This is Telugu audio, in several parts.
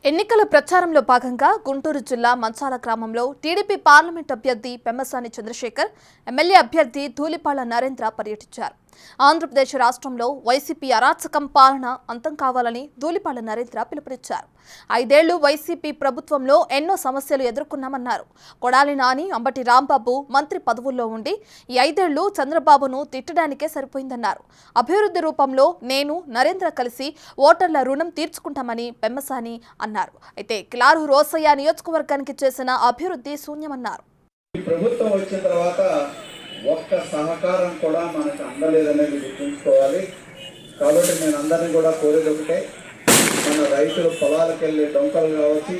ఎన్నికల ప్రచారంలో భాగంగా గుంటూరు జిల్లా మంచాల గ్రామంలో టీడీపీ పార్లమెంట్ అభ్యర్థి పెమ్మసాని చంద్రశేఖర్, ఎమ్మెల్యే అభ్యర్థి ధూళిపాళ్ల నరేంద్ర పర్యటించారు. ఆంధ్రప్రదేశ్ రాష్ట్రంలో వైసీపీ అరాచకం పాలన అంతం కావాలని ధూళిపాళ్ల నరేంద్ర పిలుపునిచ్చారు. 5 ఏళ్లు వైసీపీ ప్రభుత్వంలో ఎన్నో సమస్యలు ఎదుర్కొన్నామన్నారు. కొడాలి నాని, అంబటి రాంబాబు మంత్రి పదవుల్లో ఉండి ఈ 5 ఏళ్లు చంద్రబాబును తిట్టడానికే సరిపోయిందన్నారు. అభివృద్ధి రూపంలో నేను నరేంద్ర కలిసి ఓటర్ల రుణం తీర్చుకుంటామని పెమ్మసాని అన్నారు. అయితే కిలారు రోసయ్య నియోజకవర్గానికి చేసిన అభివృద్ధి శూన్యమన్నారు. ప్రభుత్వం వచ్చిన తర్వాత ఒక్క సహకారం కూడా మనకు అందలేదనేది గుర్తుంచుకోవాలి. కాబట్టి నేను అందరినీ కూడా కోరేది ఒకటే, మన రైతులు పొలాలకు వెళ్ళే డొంకలు కావచ్చు,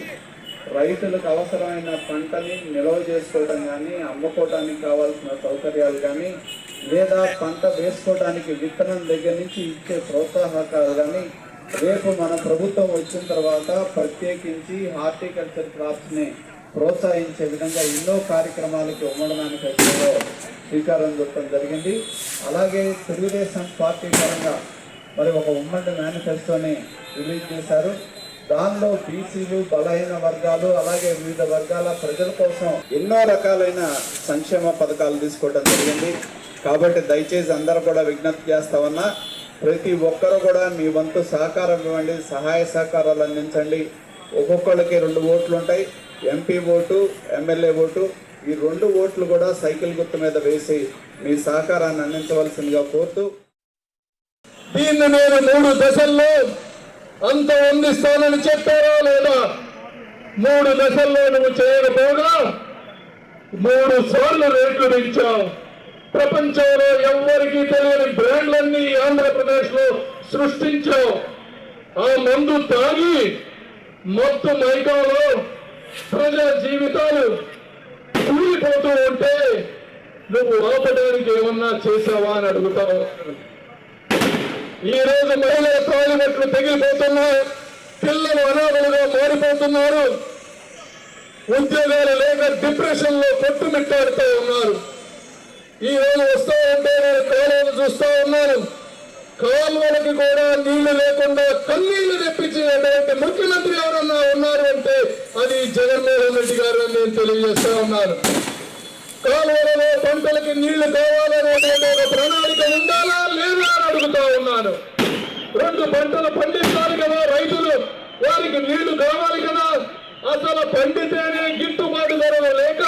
రైతులకు అవసరమైన పంటని నిల్వ చేసుకోవడం కానీ, అమ్ముకోవడానికి కావాల్సిన సౌకర్యాలు కానీ, లేదా పంట వేసుకోవడానికి విత్తనం దగ్గర నుంచి ఇచ్చే ప్రోత్సాహకాలు కానీ, రేపు మన ప్రభుత్వం వచ్చిన తర్వాత ప్రత్యేకించి హార్టికల్చర్ క్రాప్స్ని ప్రోత్సహించే విధంగా ఎన్నో కార్యక్రమాలకి ఉమ్మడడానికి శ్రీకారం చుట్టడం జరిగింది. అలాగే తెలుగుదేశం పార్టీ పరంగా మరి ఒక ఉమ్మడి మేనిఫెస్టోని రిలీజ్ చేశారు. దానిలో బీసీలు, బలహీన వర్గాలు, అలాగే వివిధ వర్గాల ప్రజల కోసం ఎన్నో రకాలైన సంక్షేమ పథకాలు తీసుకోవడం జరిగింది. కాబట్టి దయచేసి అందరూ కూడా విజ్ఞప్తి చేస్తామన్నా, ప్రతి ఒక్కరూ కూడా మీ వంతు సహకారం ఇవ్వండి, సహాయ సహకారాలు అందించండి. ఒక్కొక్కళ్ళకి 2 ఓట్లు ఉంటాయి, ఎంపీ ఓటు, ఎమ్మెల్యే ఓటు. ఈ 2 ఓట్లు కూడా సైకిల్ గుర్తు మీద వేసి మీ సహకారాన్ని అందించవలసిందిగా కోరుతూ, దీన్ని నేను 3 దశల్లో అంత అందిస్తానని చెప్పారా లేదా? 3 దశల్లో నువ్వు చేయకపోగా 3 సార్లు రేట్లు పెంచావు. ప్రపంచంలో ఎవ్వరికీ తెలియని బ్రాండ్లన్నీ ఆంధ్రప్రదేశ్ లో సృష్టించావు. ఆ మందు తాగి మొత్తం మైకంలో ప్రజల జీవితాలు కూలిపోతూ ఉంటే నువ్వు ఆపడానికి ఏమన్నా చేసావా అని అడుగుతావు. ఈ రోజు మహిళల తాలిబట్లు తెగిలిపోతున్నాయి, పిల్లలు అనాథలుగా మారిపోతున్నారు, ఉద్యోగాలు లేక డిప్రెషన్ లో కొట్టుమిట్టాడుతూ ఉన్నారు. ఈ రోజు వస్తూ ఉంటే నేను కాలువలు చూస్తూ ఉన్నాను. కాలువలకి కూడా నీళ్లు లేకుండా కన్నీళ్లు తెప్పించినటువంటి ముఖ్యమంత్రి ఎవరన్నా ఉన్నారు అంటే అది జగన్మోహన్ రెడ్డి గారు అని నేను తెలియజేస్తా ఉన్నాను. కాలువలలో పంటలకి నీళ్లు కావాలనేటువంటి ఒక ప్రణాళిక ఉండాలా లేదా అని అడుగుతా ఉన్నాను. 2 పంటలు పండిస్తారు కదా రైతులు, వారికి నీళ్లు కావాలి కదా. అసలు పండితేనే గిట్టుబాటు ధరలు లేక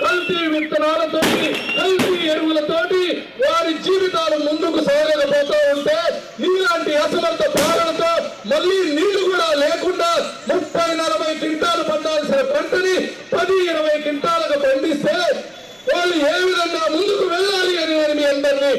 కల్తీ విత్తనాలతోటి, కల్తీ ఎరువులతోటి వారి జీవితాలు ముందుకు సాగకపోతూ ఉంటే, నీలాంటి అసమర్థ పాలనతో మళ్ళీ నీళ్లు కూడా లేకుండా 30-40 క్వింటాలు పండాల్సిన పంటని 10-20 క్వింటాలకు పండిస్తే వాళ్ళు ఏ విధంగా ముందుకు వెళ్ళాలి అని నేను మీ అందరినీ